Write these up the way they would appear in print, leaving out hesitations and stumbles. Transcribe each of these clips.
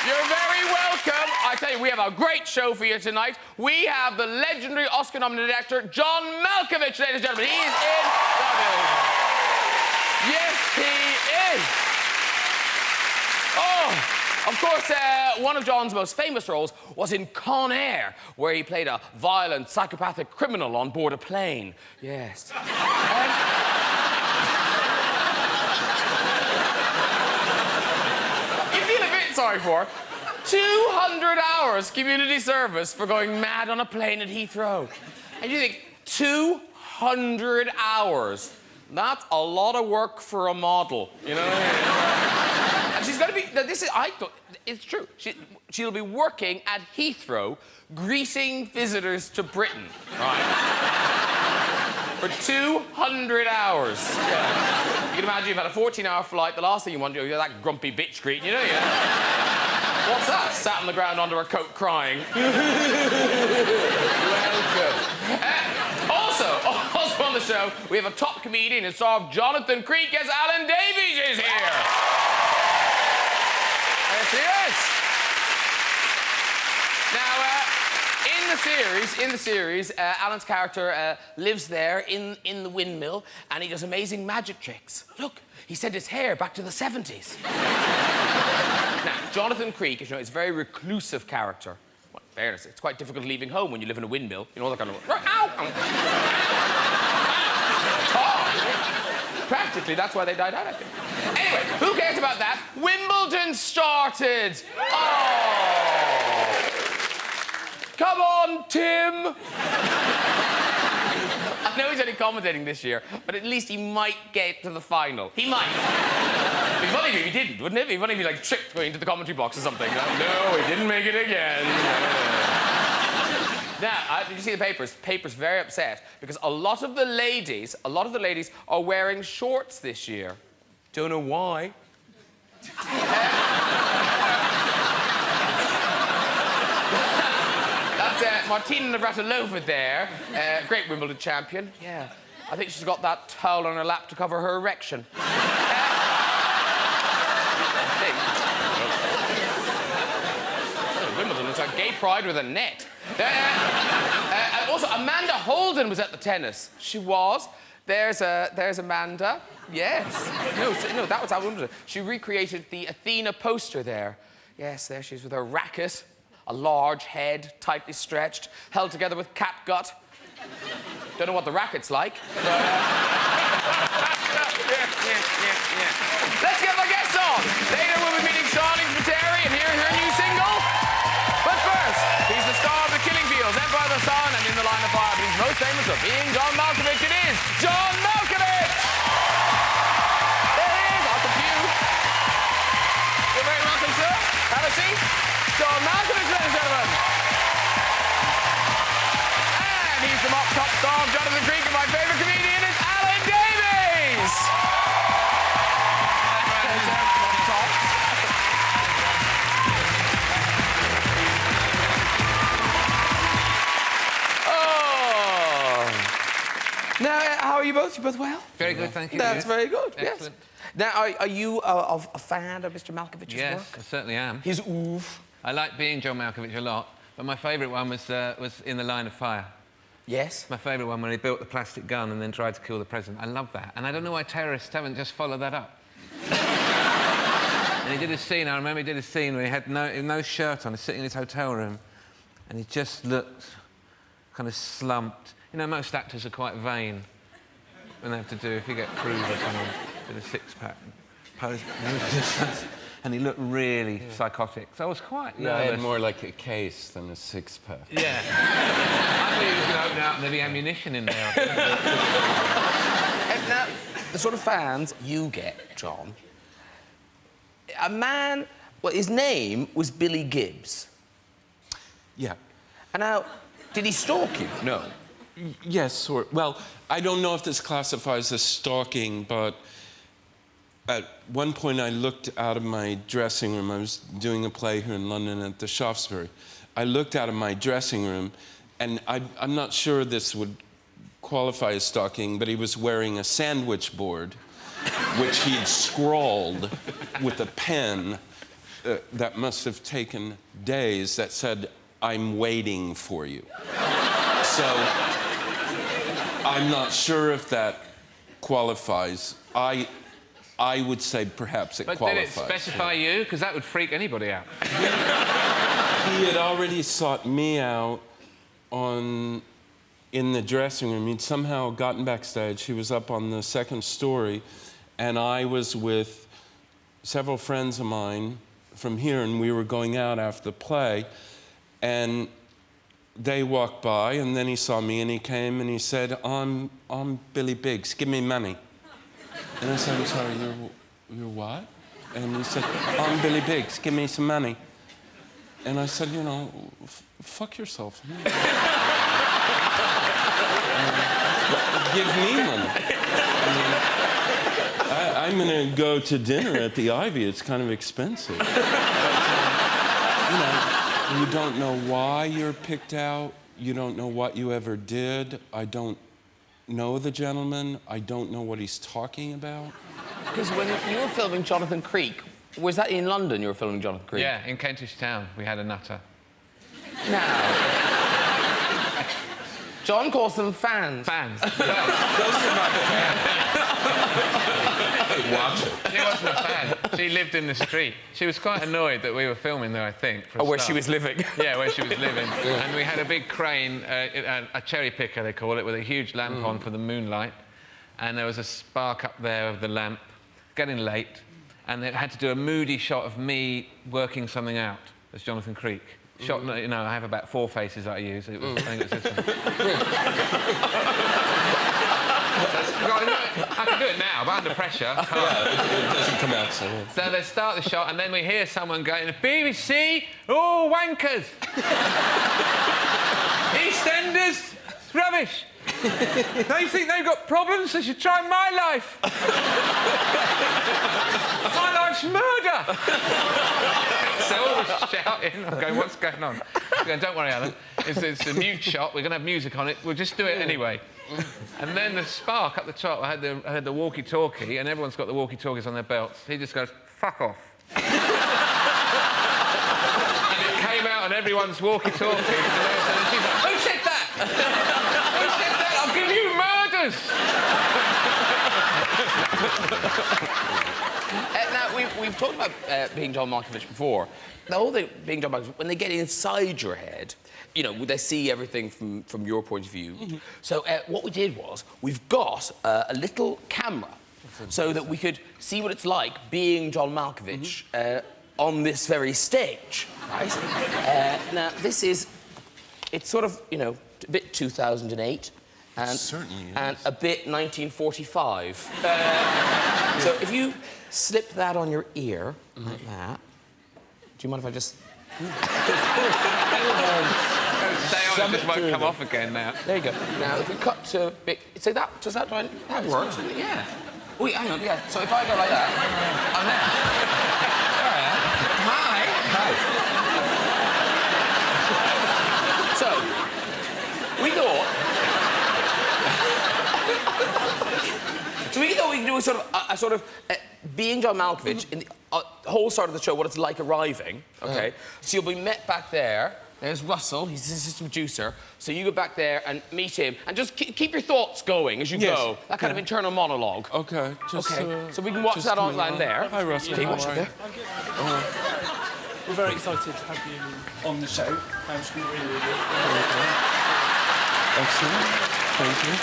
You're very welcome. I tell you, we have a great show for you tonight. We have the legendary Oscar-nominated actor John Malkovich, ladies and gentlemen. He is in the building. Yes, he is. Oh. Of course, one of John's most famous roles was in Con Air, where he played a violent, psychopathic criminal on board a plane. Yes. You feel a bit sorry for her. 200 hours community service for going mad on a plane at Heathrow. And you think, 200 hours? That's a lot of work for a model, you know what I mean? And she's going to be... This is... I thought... It's true. She'll be working at Heathrow, greeting visitors to Britain, right? For 200 hours. Yeah. You can imagine you've had a 14-hour flight. The last thing you want to do is that grumpy bitch greeting, you know? Yeah. What's that? Sat on the ground under her coat crying. Also on the show, we have a top comedian and star of Jonathan Creek as Alan Davies is here. Yes, he is. Now, in the series, Alan's character lives there in the windmill, and he does amazing magic tricks. Look, he sent his hair back to the 70s. Now, Jonathan Creek, as you know, is a very reclusive character. Well, in fairness, it's quite difficult leaving home when you live in a windmill. You know, all that kind of... Practically, that's why they died out, I think. Anyway, who cares about that? Wimbledon started! Oh! Come on, Tim! I know he's only commentating this year, but at least he might get to the final. He might. It'd be funny if he didn't, wouldn't it? It'd be funny if he, like, tripped going into the commentary box or something. No, he didn't make it again. Now, did you see the papers? The paper's very upset because a lot of the ladies are wearing shorts this year. Don't know why. That's Martina Navratilova there, great Wimbledon champion. Yeah, I think she's got that towel on her lap to cover her erection. Wimbledon looks like gay pride with a net. Also, Amanda Holden was at the tennis. She was. There's Amanda. Yes. No, that was at Wimbledon. She recreated the Athena poster there. Yes, there she is with her racket, a large head, tightly stretched, held together with catgut. Don't know what the racket's like. But, Let's get my guests on. Later we'll be meeting Charlene Spiteri and hearing her new single. But first, he's the star of The Killing Fields, Empire of the Sun, and In the Line of Fire. But he's most famous for being John Malkovich. It is John Malkovich! There he is, I'll confuse. You're very welcome, sir. Have a seat. John Malkovich, ladies and gentlemen. And he's the top star of Jonathan Creek, and my favourite comedian is Alan Davies! Now, how are you both? You both well? Very good, thank you. That's very good, Excellent. Yes. Now, are you a fan of Mr. Malkovich's work? Yes, I certainly am. His oof. I like being John Malkovich a lot, but my favourite one was In the Line of Fire. Yes? My favourite one when he built the plastic gun and then tried to kill the president. I love that. And I don't know why terrorists haven't just followed that up. And he did a scene, I remember he did a scene where he had no shirt on, he's sitting in his hotel room, and he just looked kind of slumped. You know, most actors are quite vain when they have to do, if you get Cruise or someone with a six-pack pose. And he looked really psychotic. So I was quite nervous. I had more like a case than a six-pack. Yeah. I thought he was going to open out and there'd be ammunition in there. And now, the sort of fans you get, John, a man... Well, his name was Billy Gibbs. Yeah. And now, did he stalk you? No. Yes, sort. Well, I don't know if this classifies as stalking, but at one point I looked out of my dressing room. I was doing a play here in London at the Shaftesbury. I looked out of my dressing room, and I'm not sure this would qualify as stalking, but he was wearing a sandwich board, which he'd scrawled with a pen that must have taken days that said, "I'm waiting for you." So I'm not sure if that qualifies. I would say perhaps it qualifies. But did it specify you? Because that would freak anybody out. He had already sought me out in the dressing room. He'd somehow gotten backstage. He was up on the second story, and I was with several friends of mine from here, and we were going out after the play, and they walked by, and then he saw me, and he came, and he said, I'm Billy Biggs, give me money. And I said, I'm sorry, you're what? And he said, I'm Billy Biggs, give me some money. And I said, you know, fuck yourself. Give me money. I'm going to go to dinner at the Ivy. It's kind of expensive. But, you don't know why you're picked out. You don't know what you ever did. I don't know the gentleman. I don't know what he's talking about. Because when you were filming Jonathan Creek, was that in London you were filming Jonathan Creek? Yeah, in Kentish Town, we had a nutter. Now, John calls them fans. Fans. Those are my fans. Watch it. She wasn't a fan. She lived in the street. She was quite annoyed that we were filming there, I think. For a where start. she was living. Yeah, where she was living. Yeah. And we had a big crane, a cherry picker, they call it, with a huge lamp on for the moonlight. And there was a spark up there of the lamp, getting late. And they had to do a moody shot of me working something out as Jonathan Creek. Shot, you know, I have about 4 faces that I use. It was, I think it was this one. I can do it now, but under pressure. It doesn't come out so well. So they start the shot, and then we hear someone going, BBC, oh, wankers! EastEnders, it's rubbish! They think they've got problems, they should try my life! My life's murder! So all we're shouting, I'm going, what's going on? I'm going, don't worry, Alan, it's a mute shot, we're going to have music on it, we'll just do it anyway. And then the spark up the top, I had the walkie-talkie, and everyone's got the walkie-talkies on their belts. He just goes, fuck off. And it came out on everyone's walkie-talkie. And she's like, who said that? Who said that? I'll give you murders. Now, we've talked about being John Malkovich before. The whole thing, being John Malkovich, when they get inside your head, you know, they see everything from your point of view. Mm-hmm. So what we did was, we've got a little camera so that we could see what it's like being John Malkovich on this very stage, right? Now, this is... It's sort of, you know, a bit 2008. And, certainly is. And a bit 1945. So if you slip that on your ear, like that... Do you mind if I just... Stay on, it just won't come off again now. There you go. Now, if we cut to... So that... Does that... That works, yeah. Wait, hang on, yeah. So if I go like that... I'm there. There I am. Hi. Hi. So, we thought... So we thought we could do a sort of being John Malkovich in the whole start of the show, what it's like arriving, OK? So you'll be met back there. There's Russell, he's the assistant producer. So you go back there and meet him, and just keep your thoughts going as you go. That kind of internal monologue. OK. Just, so we can watch that online there. Hi, Russell. Okay, watch it there. We're very excited to have you on the show. It's been really good. Excellent. Thank you.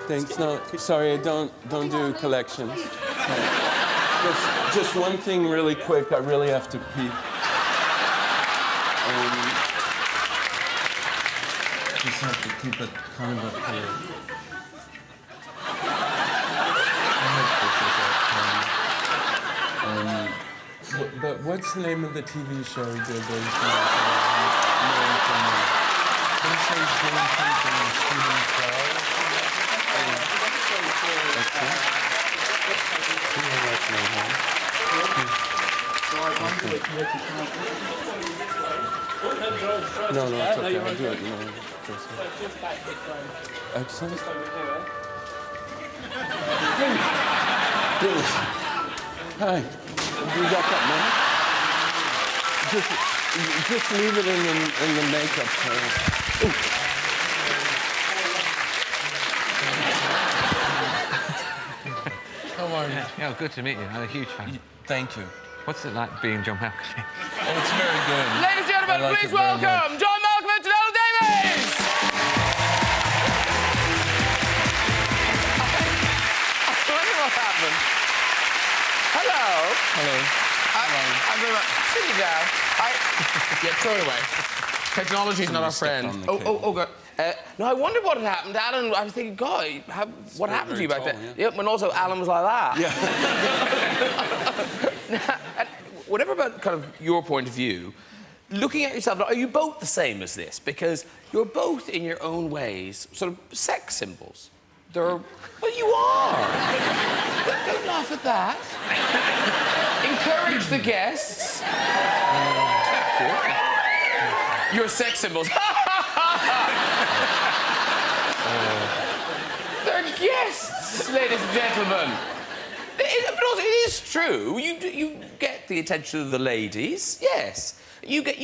Thanks. No, sorry, I don't do collections. Just one thing really quick. I really have to pee. Just have to keep it kind of up here. But what's the name of the TV show that goes No, it's okay. I'll do it. No, excellent. Hi. You got that money? Just leave it in the makeup tray. How are you? Yeah, good to meet you. I'm a huge fan. Thank you. What's it like being John Malkovich? Oh, it's very good. Ladies and gentlemen, I like please it very much. welcome John Malkovich and Davies! I wonder what happened. Hello. Hello. I'm very much... Sit you down. Yeah, throw it away. Technology's not our friend. stepped on the Oh, God. No, I wondered what had happened. Alan, I was thinking, God, what happened to you back tall, then? yeah. Yep, and also Alan was like that. Yeah. And whatever about kind of your point of view, looking at yourself, are you both the same as this? Because you're both, in your own ways, sort of sex symbols. They're... Well, you are. Don't laugh at that. Encourage the guests. You're sex symbols. They're guests, ladies and gentlemen. But also, it is true. You get the attention of the ladies. Yes. You get.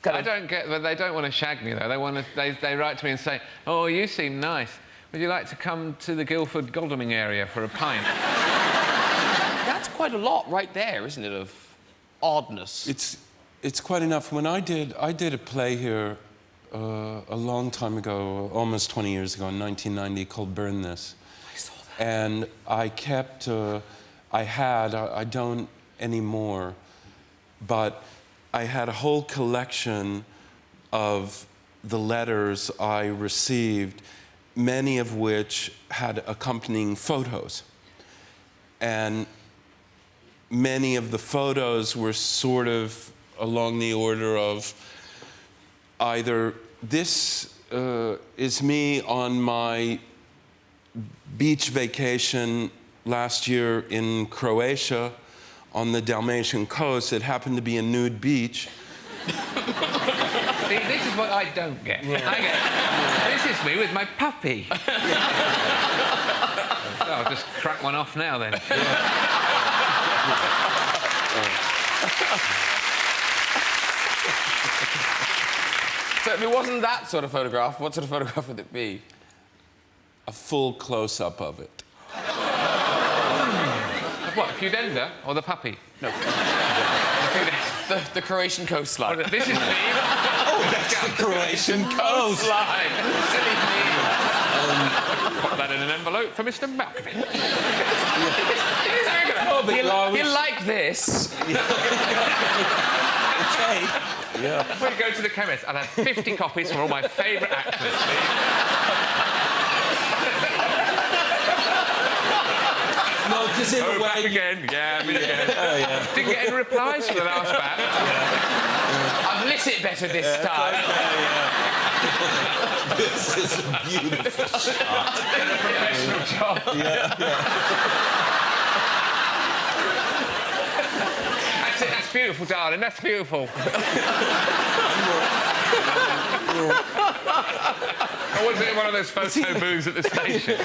Kind I of... don't get that. They don't want to shag me though. They write to me and say, "Oh, you seem nice. Would you like to come to the Guildford Godalming area for a pint?" That's quite a lot right there, isn't it, of oddness? It's quite enough. When I did a play here a long time ago, almost 20 years ago, in 1990, called Burn This. I saw that. And I kept, I don't anymore, but I had a whole collection of the letters I received, many of which had accompanying photos. And many of the photos were sort of along the order of either this is me on my beach vacation last year in Croatia on the Dalmatian coast. It happened to be a nude beach. See, this is what I don't get. I get, this is me with my puppy. So I'll just crack one off now then. So if it wasn't that sort of photograph, what sort of photograph would it be? A full close-up of it. What, Pudenda or the puppy? No. the Croatian coastline. Oh, this is me. Oh, that's the Croatian coast. Coastline. Silly me. Put that in an envelope for Mr. Malkovich. He'll like this. Okay. Yeah. When you go to the chemist, I'll have 50 copies for all my favourite actors, please. No, because in a way... Again, yeah, me again. Oh, yeah. Didn't get any replies for the last batch. I've lit it better this time. Yeah. This is a beautiful shot. Professional job. That's it, that's beautiful, darling, that's beautiful. I wasn't in one of those photo booths at the station. No.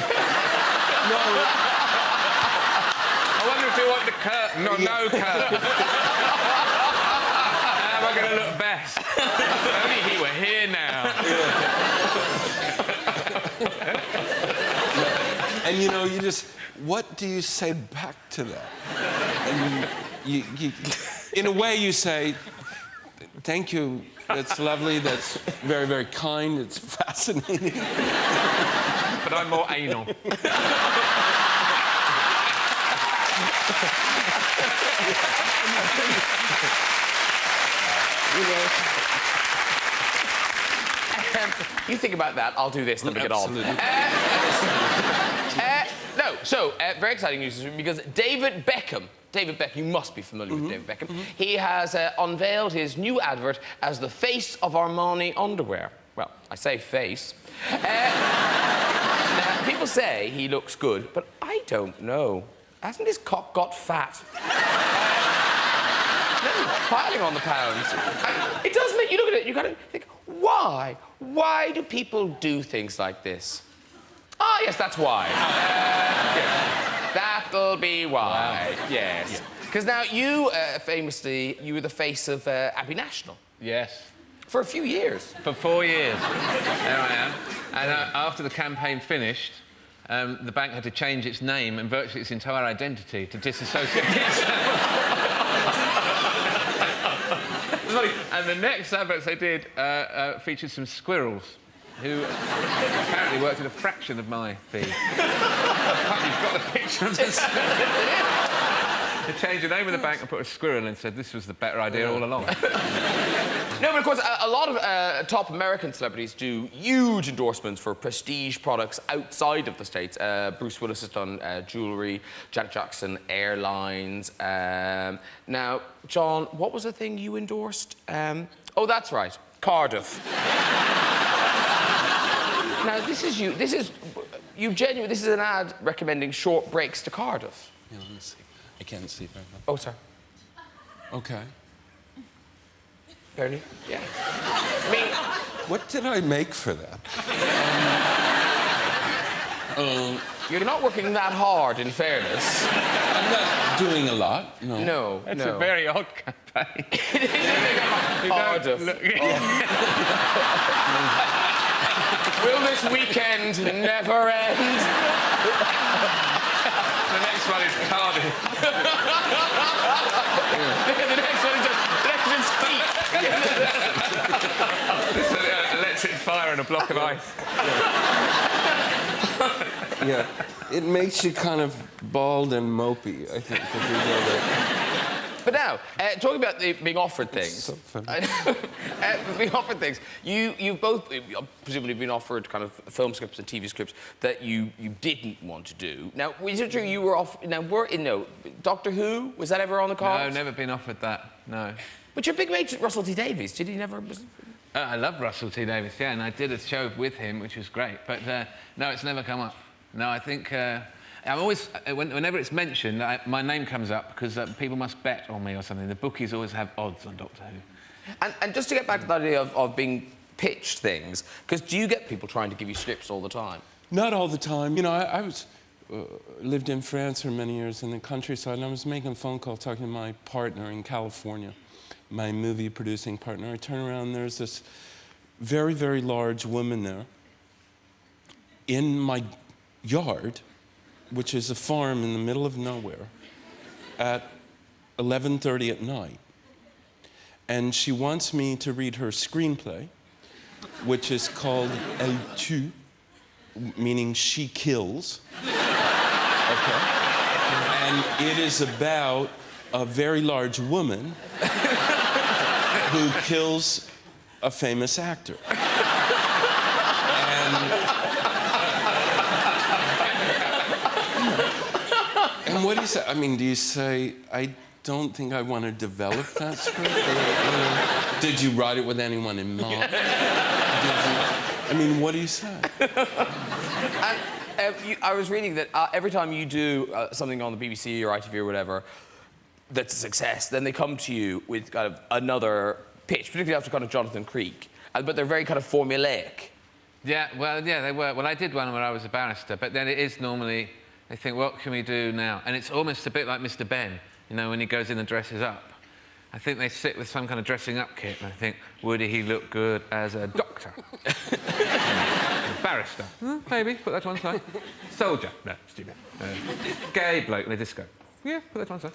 I wonder if you want the curtain or no curtain. How am I going to look best? If only he were here now. And you know, you just, what do you say back to that? And you in a way, you say, thank you, that's lovely, that's very, very kind, it's fascinating. But I'm more anal. You think about that, I'll do this, then we get on. Absolutely. Very exciting news because David Beckham, you must be familiar with David Beckham, he has unveiled his new advert as the face of Armani underwear. Well, I say face. Now, people say he looks good, but I don't know. Hasn't his cock got fat? Piling on the pounds. It does make you look at it, you gotta think, why? Why do people do things like this? Ah, yes, that's why. Yeah. That'll will be wide. Wow. Yes. Because now you, famously, you were the face of Abbey National. Yes. For a few years. For 4 years. There I am. And after the campaign finished, the bank had to change its name and virtually its entire identity to disassociate itself. And the next adverts they did featured some squirrels who apparently worked at a fraction of my fee. You've got a picture of this. They changed the name of the bank and put a squirrel and said this was the better idea all along. No, but of course, a lot of top American celebrities do huge endorsements for prestige products outside of the States. Bruce Willis has done jewellery, Janet Jackson, airlines. Now, John, what was the thing you endorsed? Oh, that's right, Cardiff. Now, this is you genuinely, this is an ad recommending short breaks to Cardiff. Yeah, let me see. I can't see very well. Oh, sorry. Okay. Bernie? Yeah. I mean... What did I make for that? You're not working that hard, in fairness. I'm not doing a lot, no. No, That's a very odd campaign. It is a big Cardiff. Will this weekend never end? The next one is Cardiff. The next one is Electric's feet. It's an electric fire and a block of ice. Yeah, it makes you kind of bald and mopey, I think, if you know that. But now, talking about being offered things. So funny. Being offered things. You've both presumably been offered kind of film scripts and TV scripts that you didn't want to do. Now, is it true you were off? Now, Doctor Who, was that ever on the cards? No, never been offered that. No. But your big mate Russell T Davies, did he never? I love Russell T Davies, yeah, and I did a show with him, which was great. But no, it's never come up. No, I think. I'm always, whenever it's mentioned, my name comes up because people must bet on me or something. The bookies always have odds on Doctor Who. And just to get back to the idea of being pitched things, because do you get people trying to give you scripts all the time? Not all the time. You know, I was lived in France for many years in the countryside, and I was making a phone call talking to my partner in California, my movie-producing partner. I turn around, and there's this very, very large woman there in my yard, which is a farm in the middle of nowhere, at 11:30 at night. And she wants me to read her screenplay, which is called Elle tue, meaning she kills. Okay? And it is about a very large woman who kills a famous actor. And what do you say? I mean, do you say, I don't think I want to develop that script? Did you write it with anyone in mind? I mean, what do you say? And I was reading that every time you do something on the BBC or ITV or whatever that's a success, then they come to you with kind of another pitch, particularly after kind of Jonathan Creek, but they're very kind of formulaic. Yeah, well, yeah, they were. Well, I did one where I was a barrister, but then it is normally, they think, what can we do now? And it's almost a bit like Mr. Ben, you know, when he goes in and dresses up. I think they sit with some kind of dressing up kit and I think, would he look good as a doctor? A barrister? Maybe, put that to one side. Soldier? No, stupid. Gay bloke in a disco? Yeah, put that to one side.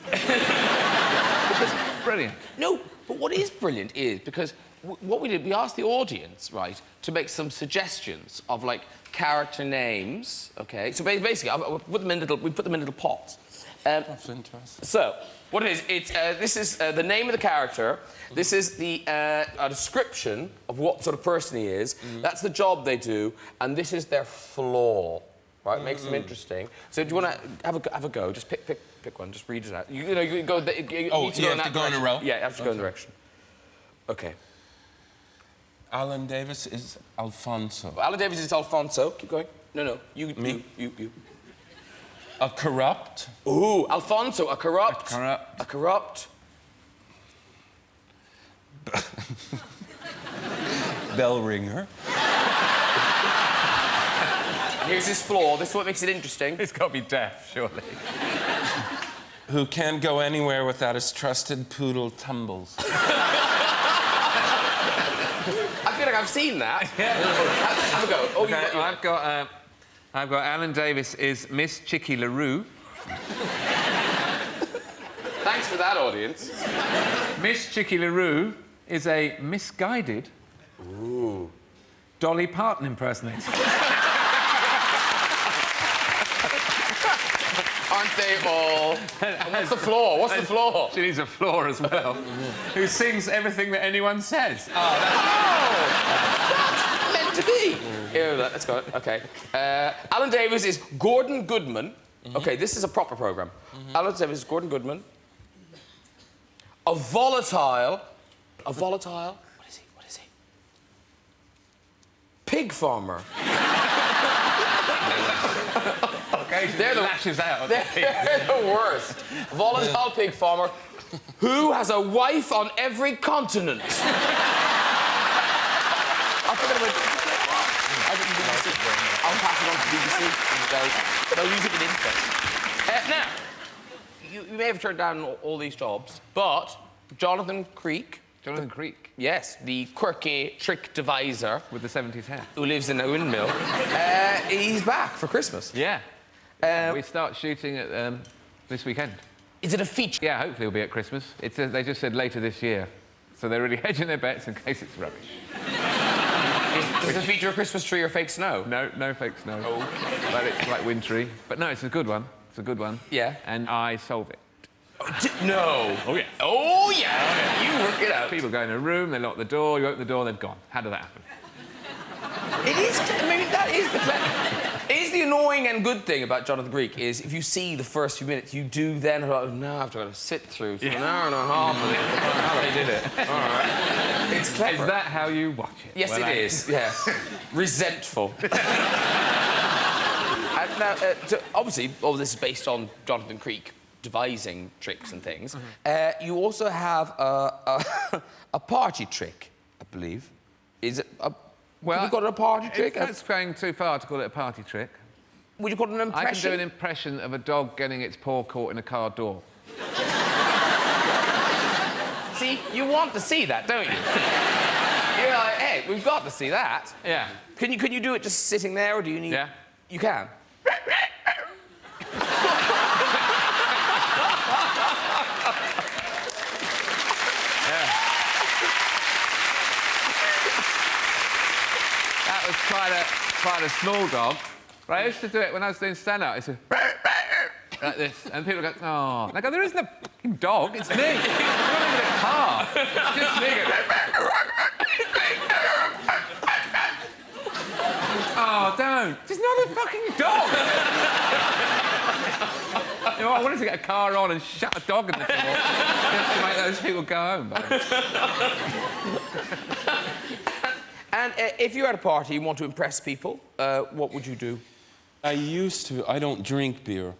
Brilliant. No, but what is brilliant is, because what we did, we asked the audience, right, to make some suggestions of, like, character names, OK? So basically, we put them in little pots. That's interesting. So, what it is, this is the name of the character. This is the a description of what sort of person he is. That's the job they do, and this is their flaw. Right, makes them interesting. So, do you want to have a go? Just pick one. Just read it out. You know, you go. You have to go in a row. Yeah, you have to go in a direction. Okay. Alan Davis is Alfonso. Alan Davies is Alfonso. Keep going. No. You. A corrupt. Ooh, Alfonso, a corrupt. A corrupt. Bell ringer. Here's his flaw. This is what makes it interesting. It's got to be deaf, surely. Who can't go anywhere without his trusted poodle Tumbles. I feel like I've seen that. Yeah. Have a go. Oh, Okay, I've got Alan Davies is Miss Chicky LaRue. Thanks for that, audience. Miss Chicky LaRue is a misguided Dolly Parton impersonator. Aren't they all? And what's the flaw? What's the flaw? She needs a flaw as well. Who sings everything that anyone says. That's meant to be. Here, let's go. Okay. Alan Davies is Gordon Goodman. Okay, this is a proper program. Alan Davies is Gordon Goodman. A volatile. What is he? Pig farmer. They're the lashes out. They're the worst. Volatile pig farmer who has a wife on every continent. I'll pass it on to BBC. They'll use it with interest. Now, you may have turned down all these jobs, but Jonathan Creek. Jonathan Creek. Yes, the quirky trick deviser. With the 70s hair. Who lives in a windmill. He's back for Christmas. Yeah. We start shooting at this weekend. Is it a feature? Yeah, hopefully it'll be at Christmas. They just said later this year. So they're really hedging their bets in case it's rubbish. Does it feature a Christmas tree or fake snow? No fake snow. Okay. But it's like wintry. But no, it's a good one. It's a good one. Yeah. And I solve it. No. Oh, yeah. Oh, yeah. You work it out. People go in a room, they lock the door, you open the door, they've gone. How did that happen? It is... I mean, that is the... It is the annoying and good thing about Jonathan Creek is if you see the first few minutes, you do then... Oh, no, I've got to sit through for an hour and a half. How they did it. All right. It's clever. Is that how you watch it? Yes, it is. Yeah. Resentful. And now, obviously, all this is based on Jonathan Creek devising tricks and things. You also have a party trick, I believe. Is it a... Well, you got a party trick? That's going too far to call it a party trick. Would you call it an impression? I can do an impression of a dog getting its paw caught in a car door. See, you want to see that, don't you? You're like, hey, we've got to see that. Yeah. Can you do it just sitting there, or do you need... Yeah. You can? That was quite a small dog. But I used to do it when I was doing stand-up. It's like this, and people go, oh. And I go, there isn't a fucking dog, it's me. It's not even a car. It's just me going, oh, don't. It's not a fucking dog. You know, I wanted to get a car on and shut a dog in the door just to make those people go home. And if you're at a party, you want to impress people, what would you do? I don't drink beer,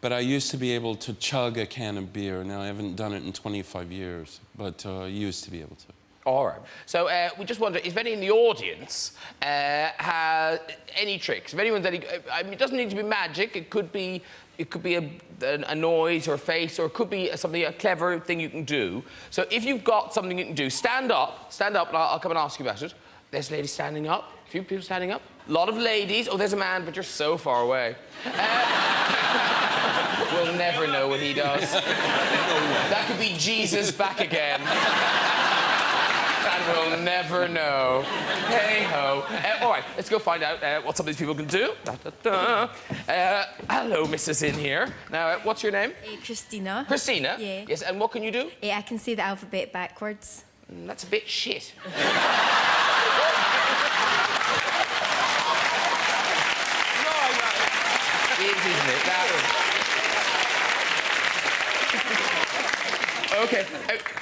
but I used to be able to chug a can of beer. Now, I haven't done it in 25 years, but I used to be able to. All right. So we just wonder if any in the audience has any tricks. If anyone's any... I mean, it doesn't need to be magic. It could be a noise or a face, or it could be a clever thing you can do. So if you've got something you can do, stand up, and I'll come and ask you about it. There's a lady standing up. A few people standing up. A lot of ladies. Oh, there's a man, but you're so far away. We'll never know what he does. That could be Jesus back again. And we'll never know. Hey-ho. All right, let's go find out what some of these people can do. Hello, Mrs. In here. Now, what's your name? Christina. Christina? Yeah. Yes, and what can you do? I can say the alphabet backwards. That's a bit shit. It is, isn't it? Okay.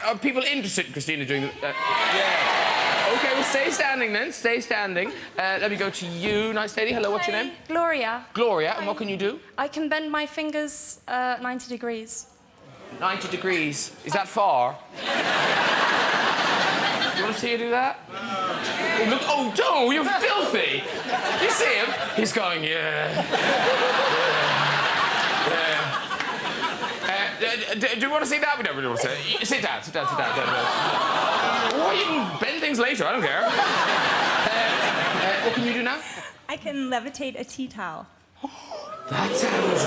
Are people interested in Christina doing... yeah. OK, well, stay standing then. Stay standing. Let me go to you, nice lady. Hello, what's your name? Gloria. Gloria. Hi. And what can you do? I can bend my fingers 90 degrees. 90 degrees. Is that far? You want to see her do that? Oh, look. Oh, don't. You're filthy. You see him? He's going, yeah. Do you want to see that? We don't really want to see it. Sit down. Or you can bend things later, I don't care. What can you do now? I can levitate a tea towel. That sounds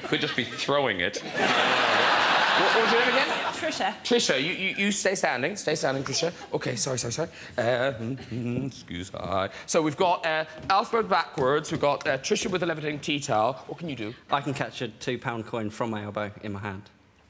good. Could just be throwing it. What was your name again? Trisha. Trisha, you stay standing. Stay standing, Trisha. OK, sorry. Excuse me. So we've got alphabet backwards. We've got Trisha with a levitating tea towel. What can you do? I can catch a £2 coin from my elbow in my hand.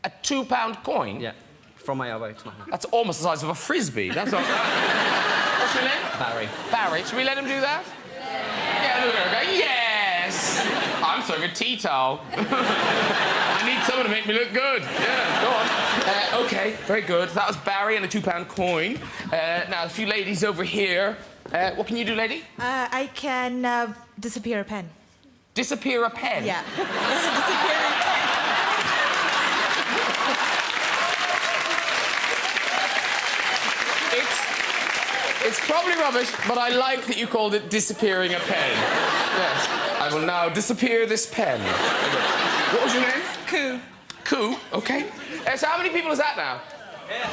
A £2 coin? Yeah, from my elbow to my hand. That's almost the size of a frisbee. That's not... What's your name? Barry. Barry. Should we let him do that? Yeah, look at her go, yes! I'm throwing a tea towel. I need someone to make me look good. Yeah, go on. OK, very good. That was Barry and a £2 coin. Now, a few ladies over here. What can you do, lady? I can disappear a pen. Disappear a pen? Yeah. Disappear a pen. It's probably rubbish, but I like that you called it disappearing a pen. Yes. I will now disappear this pen. What was your name? Coo. Coo, OK. So how many people is that now? Yeah.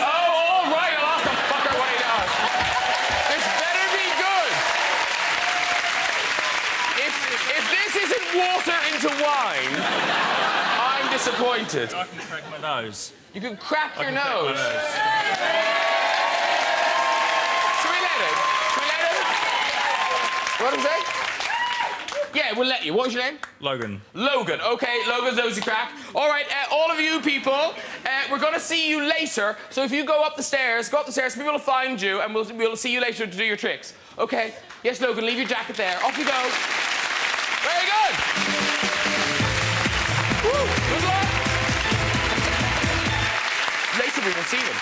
Oh, all right, I'll ask the fucker what he does. This better be good. If this isn't water into wine, I'm disappointed. I can crack my nose. You can crack your Crack my nose. nose. What did he say? Yeah, we'll let you. What was your name? Logan. Logan. OK, Logan's nosy crack. All right, all of you people, we're going to see you later. So if you go up the stairs, people will find you, and we'll see you later to do your tricks. OK? Yes, Logan, leave your jacket there. Off you go. Very good. Woo, good luck. Later we will see them.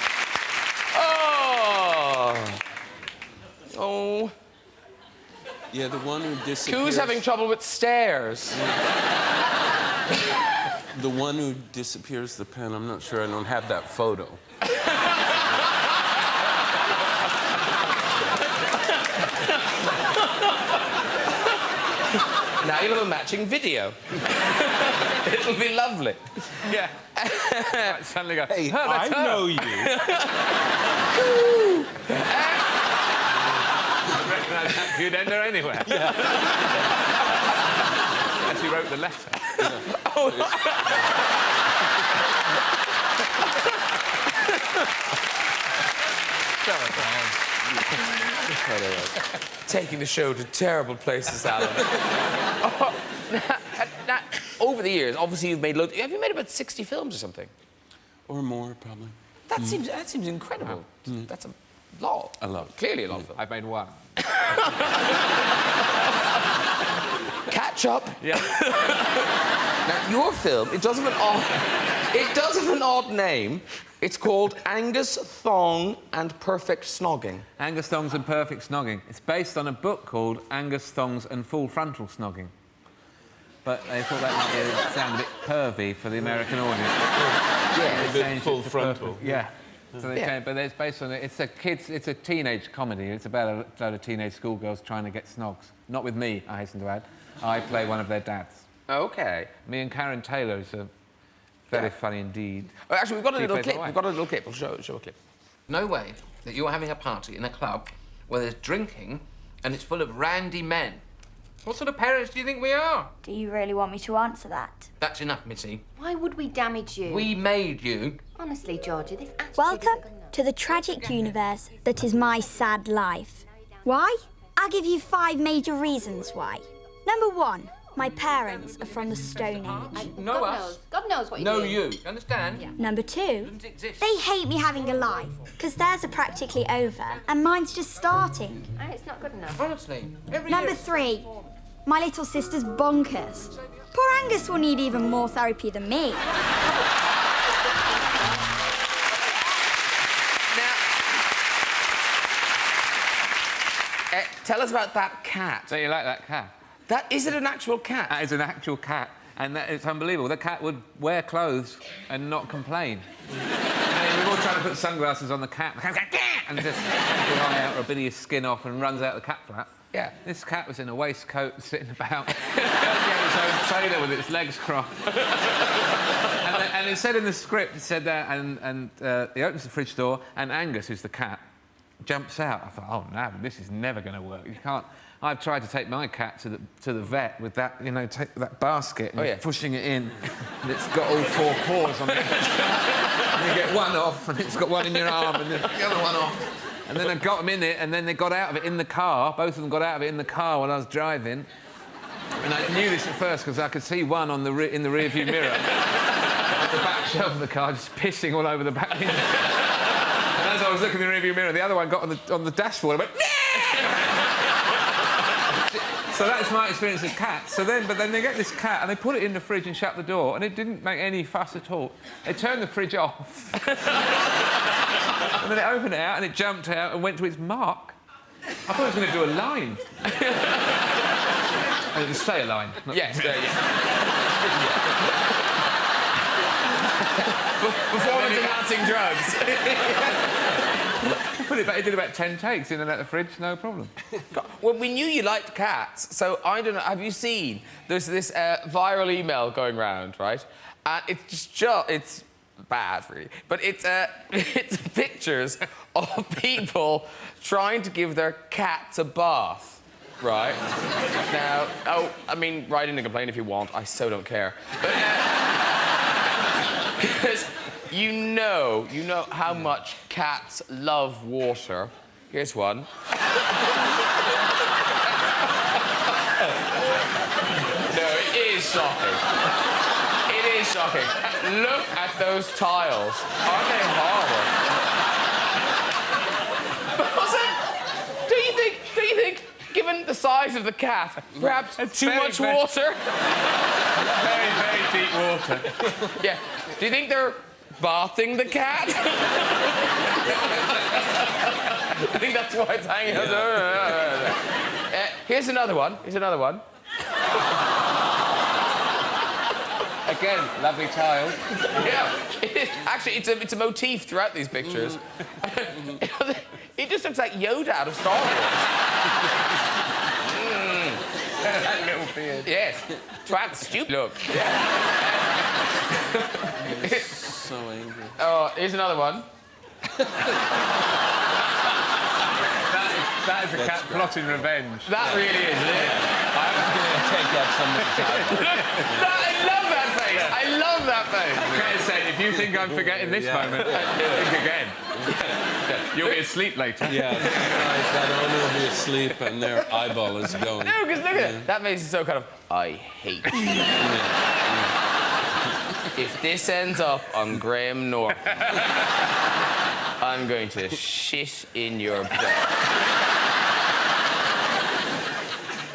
Oh. Yeah, the one who disappears... Who's having trouble with stairs? The one who disappears the pen, I'm not sure. I don't have that photo. Now you'll have a matching video. It'll be lovely. Yeah. Right, suddenly go, Hey, that's her. know you. You'd end her anywhere. Yeah. And she wrote the letter. Taking the show to terrible places, Alan. Now, over the years, obviously you've made loads... Have you made about 60 films or something? Or more, probably. That seems incredible. That's a lot. A lot. Clearly a lot of them. I've made one. Catch up. Yeah. Now, your film, it does have an odd name. It's called Angus Thong and Perfect Snogging. Angus Thongs and Perfect Snogging. It's based on a book called Angus Thongs and Full Frontal Snogging. But they thought that might sound a bit pervy for the American audience. Yeah, They changed it full to frontal. perfect. Yeah. So they changed, but it's based on it's a teenage comedy. It's about a load of teenage schoolgirls trying to get snogs. Not with me, I hasten to add. I play one of their dads. OK. Me and Karen Taylor is very funny indeed. Oh, actually, we've got a She little plays clip. the wife. We've got a little clip. We'll show a clip. No way that you're having a party in a club where there's drinking and it's full of randy men. What sort of parents do you think we are? Do you really want me to answer that? That's enough, Missy. Why would we damage you? We made you. Honestly, Georgia, this attitude Welcome isn't good enough. to the tragic universe that is my sad life. Why? I'll give you 5 major reasons why. Number 1, my parents are from the Stone Age. Know God us. knows. God knows what you Know do. you. You understand? Yeah. Number 2, Doesn't exist. they hate me having a life, because theirs are practically over, and mine's just starting. It's not good enough. Honestly. Every Number year... 3, my little sister's bonkers. Poor Angus will need even more therapy than me. Tell us about that cat. So you like that cat? Is it an actual cat? That is an actual cat, and it's unbelievable. The cat would wear clothes and not complain. And we've all tried to put sunglasses on the cat. The cat's like, "Gah!" and just takes an eye out or a bit of your skin off and runs out the cat flap. Yeah. This cat was in a waistcoat, sitting about, its own trailer with its legs crossed. and it said in the script, it said that, and he opens the fridge door, and Angus, who's the cat, jumps out. I thought, oh no, this is never going to work. You can't. I've tried to take my cat to the vet with that, you know, take that basket and pushing it in, and it's got all 4 paws on it. And you get one off, and it's got one in your arm, and then the other one off. And then I got them in it, and then they got out of it in the car. Both of them got out of it in the car while I was driving. And I knew this at first because I could see one in the rearview mirror, at the back shelf of the car, just pissing all over the back window. And as I was looking in the rearview mirror, the other one got on the dashboard. I went, "No!" So that's my experience with cats. But then they get this cat and they put it in the fridge and shut the door, and it didn't make any fuss at all. They turned the fridge off. And then it opened it out and it jumped out and went to its mark. I thought it was going to do a line. And it was say a line. Yes, Performance-enhancing drugs. Put it back, it did about 10 takes in and out of the fridge, no problem. Well, we knew you liked cats, so I don't know, have you seen, there's this viral email going round, right? And it's bad, really, but it's pictures of people trying to give their cats a bath, right? Now, I mean, write in a complaint if you want, I so don't care. But, because you know how much cats love water. Here's one. No, it is shocking. It is shocking. Look at those tiles. Aren't they horrible? But do you think, given the size of the cat, perhaps too much water? Very, very deep water. Yeah. Do you think they're bathing the cat? I think that's why it's hanging out. Here's another one. Again, lovely tiles. Yeah. Actually, it's a motif throughout these pictures. He just looks like Yoda out of Star Wars. That little beard. Yes. Twat stupid look. So angry. Oh, here's another one. That is a cat plotting revenge. That really is, isn't it? I'm going to take that somebody's time. I love that face. I love that face. Cat is saying, if you think I'm forgetting this moment, think again. You'll be asleep later. Yeah, that owner will be asleep and their eyeball is going. No, because look at it. That face is so kind of, I hate you. If this ends up on Graham Norton, I'm going to shit in your bed.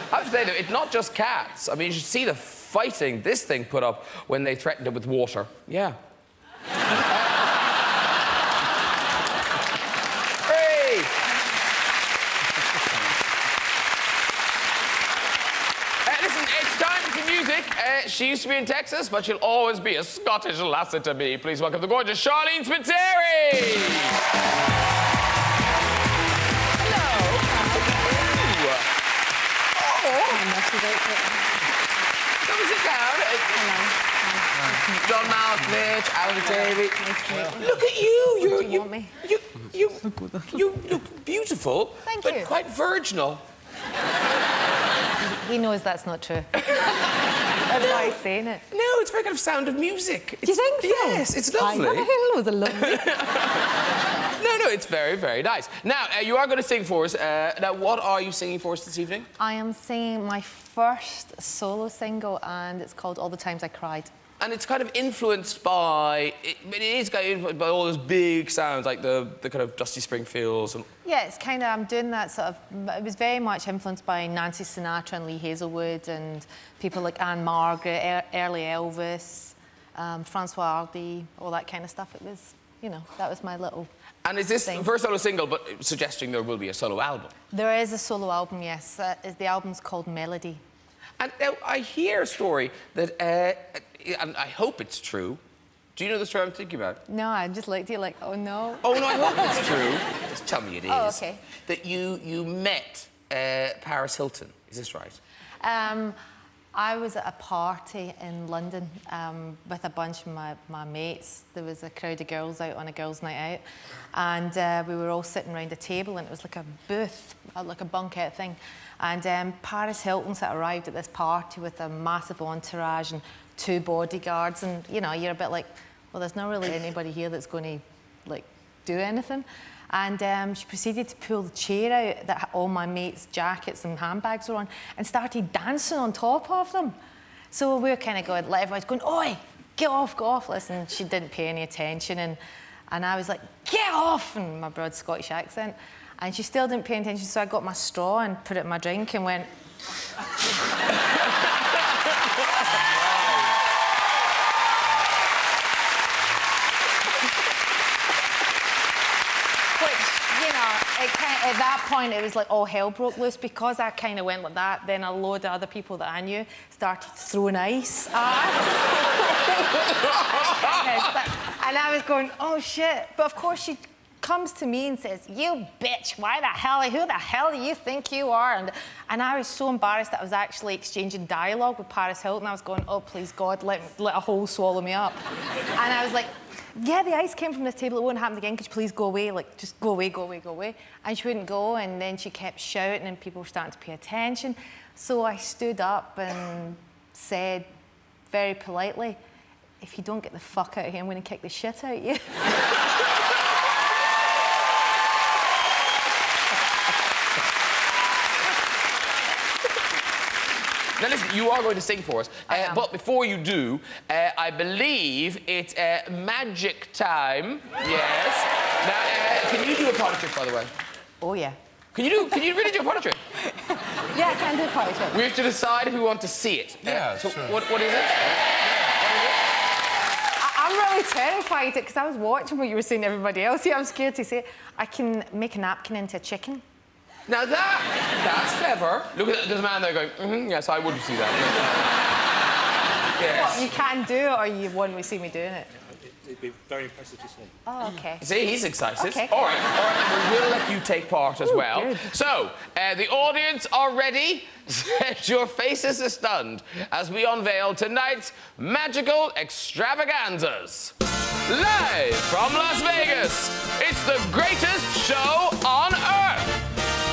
I have to say, though, it's not just cats. I mean, you should see the fighting this thing put up when they threatened it with water. Yeah. Hey! Listen, it's time for some music. She used to be in Texas, but she'll always be a Scottish lassie to me. Please welcome the gorgeous Charlene Spiteri! Come sit down. John Malkovich, Davies. Look at you. You look beautiful. Thank but you. quite virginal. He knows that's not true. That's why he's saying it. No, it's very kind of Sound of Music. Do you think so? Yes, it's lovely. I hear loads of lovely. No, it's very, very nice. Now, you are going to sing for us. Now, what are you singing for us this evening? I am singing my first solo single, and it's called All the Times I Cried. And it's kind of influenced by... It is kind of influenced by all those big sounds, like the kind of Dusty Springfields and... Yeah, it's kind of... I'm doing that sort of... It was very much influenced by Nancy Sinatra and Lee Hazelwood and people like Anne Margaret, early Elvis, Francois Hardy, all that kind of stuff. It was, you know, that was my little... And is this the first solo single, but suggesting there will be a solo album? There is a solo album, yes. The album's called Melody. And now I hear a story that, and I hope it's true, Do you know the story I'm thinking about? No, I just looked at you like, oh no. Oh, no, I hope it's true. Just tell me it is. Oh, okay. That you met Paris Hilton. Is this right? I was at a party in London with a bunch of my mates. There was a crowd of girls out on a girls' night out, and we were all sitting around a table, and it was like a booth, like a bunket thing. And Paris Hilton had arrived at this party with a massive entourage and 2 bodyguards, and you know, you're a bit like, well, there's not really anybody here that's going to like do anything. And she proceeded to pull the chair out that all my mates' jackets and handbags were on and started dancing on top of them. So we were kind of going, like, everyone's going, oi, get off. Listen, she didn't pay any attention. And I was like, get off, in my broad Scottish accent. And she still didn't pay attention, so I got my straw and put it in my drink and went... At that point, it was like all hell broke loose. Because I kind of went like that, then a load of other people that I knew started throwing ice at her. And I was going, oh, shit. But, of course, she comes to me and says, you bitch, who the hell do you think you are? And I was so embarrassed that I was actually exchanging dialogue with Paris Hilton. I was going, oh, please, God, let a hole swallow me up. And I was like... yeah, the ice came from this table. It won't happen again. Could you please go away? Like, just go away. And she wouldn't go, and then she kept shouting, and people were starting to pay attention. So I stood up and said, very politely, if you don't get the fuck out of here, I'm going to kick the shit out of you. Now listen, you are going to sing for us, but before you do, I believe it's magic time. Yes. Now, can you do a party trick, by the way? Oh yeah. Can you really do a party trick? Yeah, I can do a party trick. We have to decide if we want to see it. Yeah, so sure. What is it? I'm really terrified because I was watching what you were saying to everybody else. Yeah, I'm scared to say it. I can make a napkin into a chicken. Now that's clever. Look at there's a man there going, yes, I would see that. Yes. What, you can do it, or you want to see me doing it? It'd be very impressive to see. Oh, okay. See, he's excited. Okay. All right, we will let you take part as well. Good. So, the audience are ready. Set your faces are stunned as we unveil tonight's magical extravaganzas. Live from Las Vegas, it's the greatest show on earth.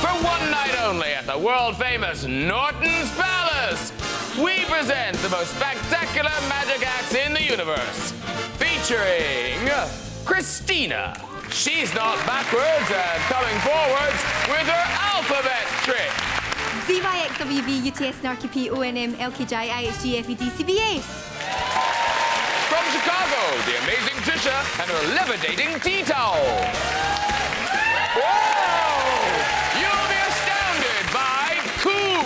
For one night only at the world-famous Norton's Palace, we present the most spectacular magic acts in the universe. Featuring Christina. She's not backwards and coming forwards with her alphabet trick. ZYXWV UTS NRQP ONM LKJ IHG FED CBA. From Chicago, the amazing Trisha and her levitating tea towel. Whoa! You'll be astounded by Koo.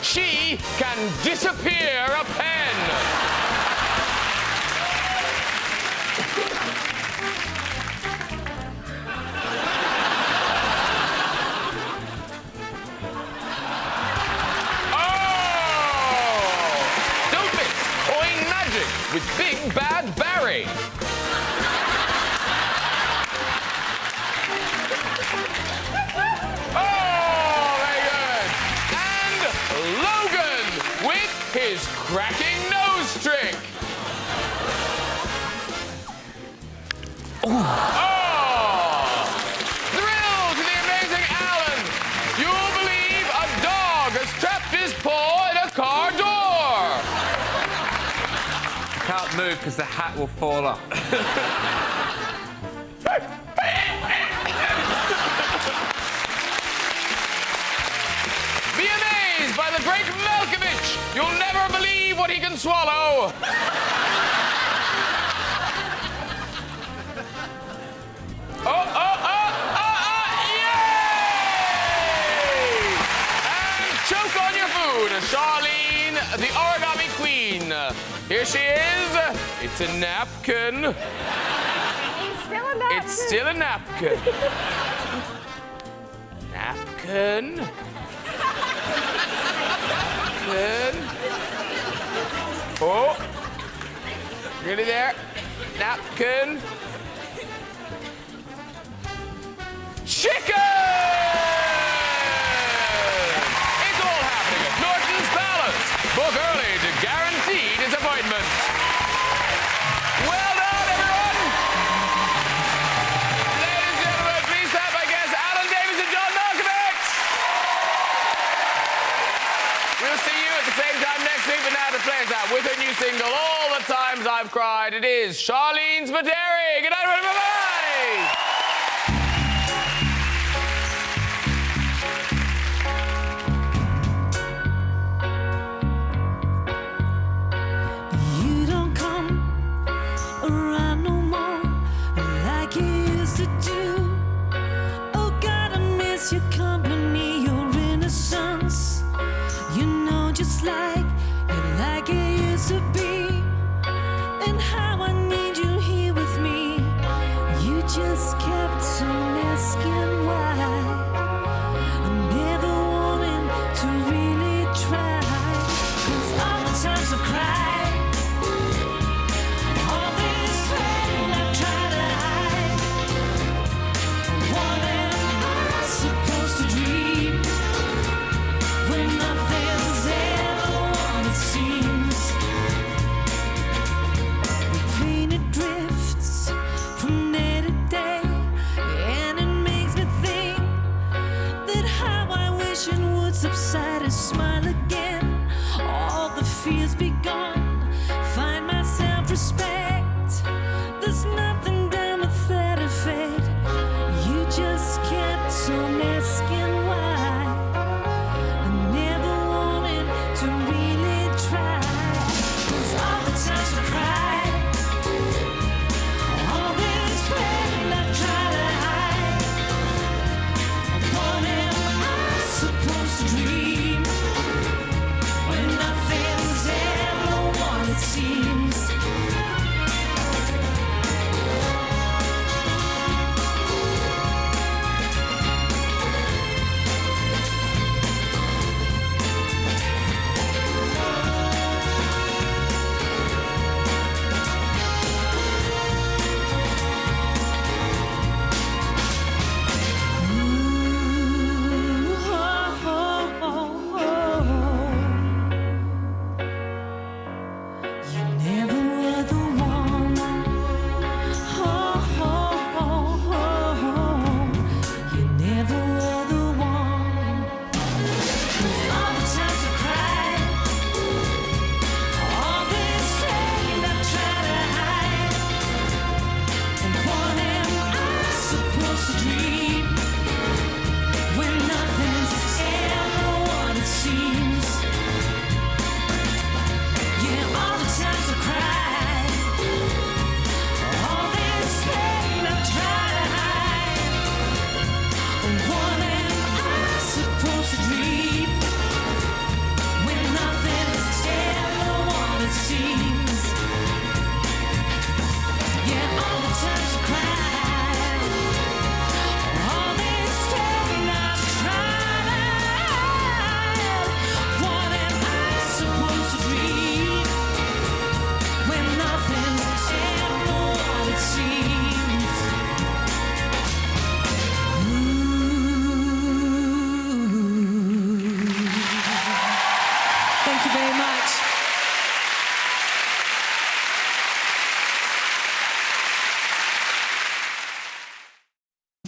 She can disappear a pen. With Big Bad Barry. Oh, very good. And Logan with his cracking nose trick. Oh! Thrill to the amazing Alan. You'll believe a dog has trapped his paw in a car door. Can't move because the hat will fall off. Be amazed by the great Malkovich. You'll never believe what he can swallow. Yay! And choke on your food. Charlene, the origami queen. Here she is. It's a napkin. It's still a napkin. It's still a napkin. Napkin. Napkin. Oh. Really there? napkin. Chicken! It's all happening at Norton's Palace. Book early to guarantee disappointment. Well done, everyone! Ladies and gentlemen, please stand by guests Davies and John Malkovich! We'll see you at the same time next week, but now to play us out with her new single, All the Times I've Cried, it is Charlene Spiteri. Good night, everyone. Bye-bye! Your company, your innocence, you know, just like it used to be, and how I need you here with me. You just kept on asking why. I'm never wanting to really try, 'cause all the times I've cried, all this pain I've tried to hide. What am I supposed to dream when nothing's ever what it seems? The pain, it drifts from day to day, and it makes me think that how I wish it would subside and smile again. All the fears be gone, find my self-respect. There's nothing down with that fate. You just kept on asking why. I never wanted to really try, 'cause all the times I cried, all this pain I've tried to hide. What am I supposed to dream when nothing's ever what it seems? You never were the one. You never were the one. 'Cause all the times I cried, all this pain I've tried to hide. What am I supposed to dream when nothing's ever what it seems? Yeah, all the times I cried, all this pain I've tried to hide. What am I supposed to dream when nothing's ever what it seems? Yeah, all the times I cried, all this pain I've tried to hide. What am I supposed to dream when nothing's ever what it seems? Thank you very much.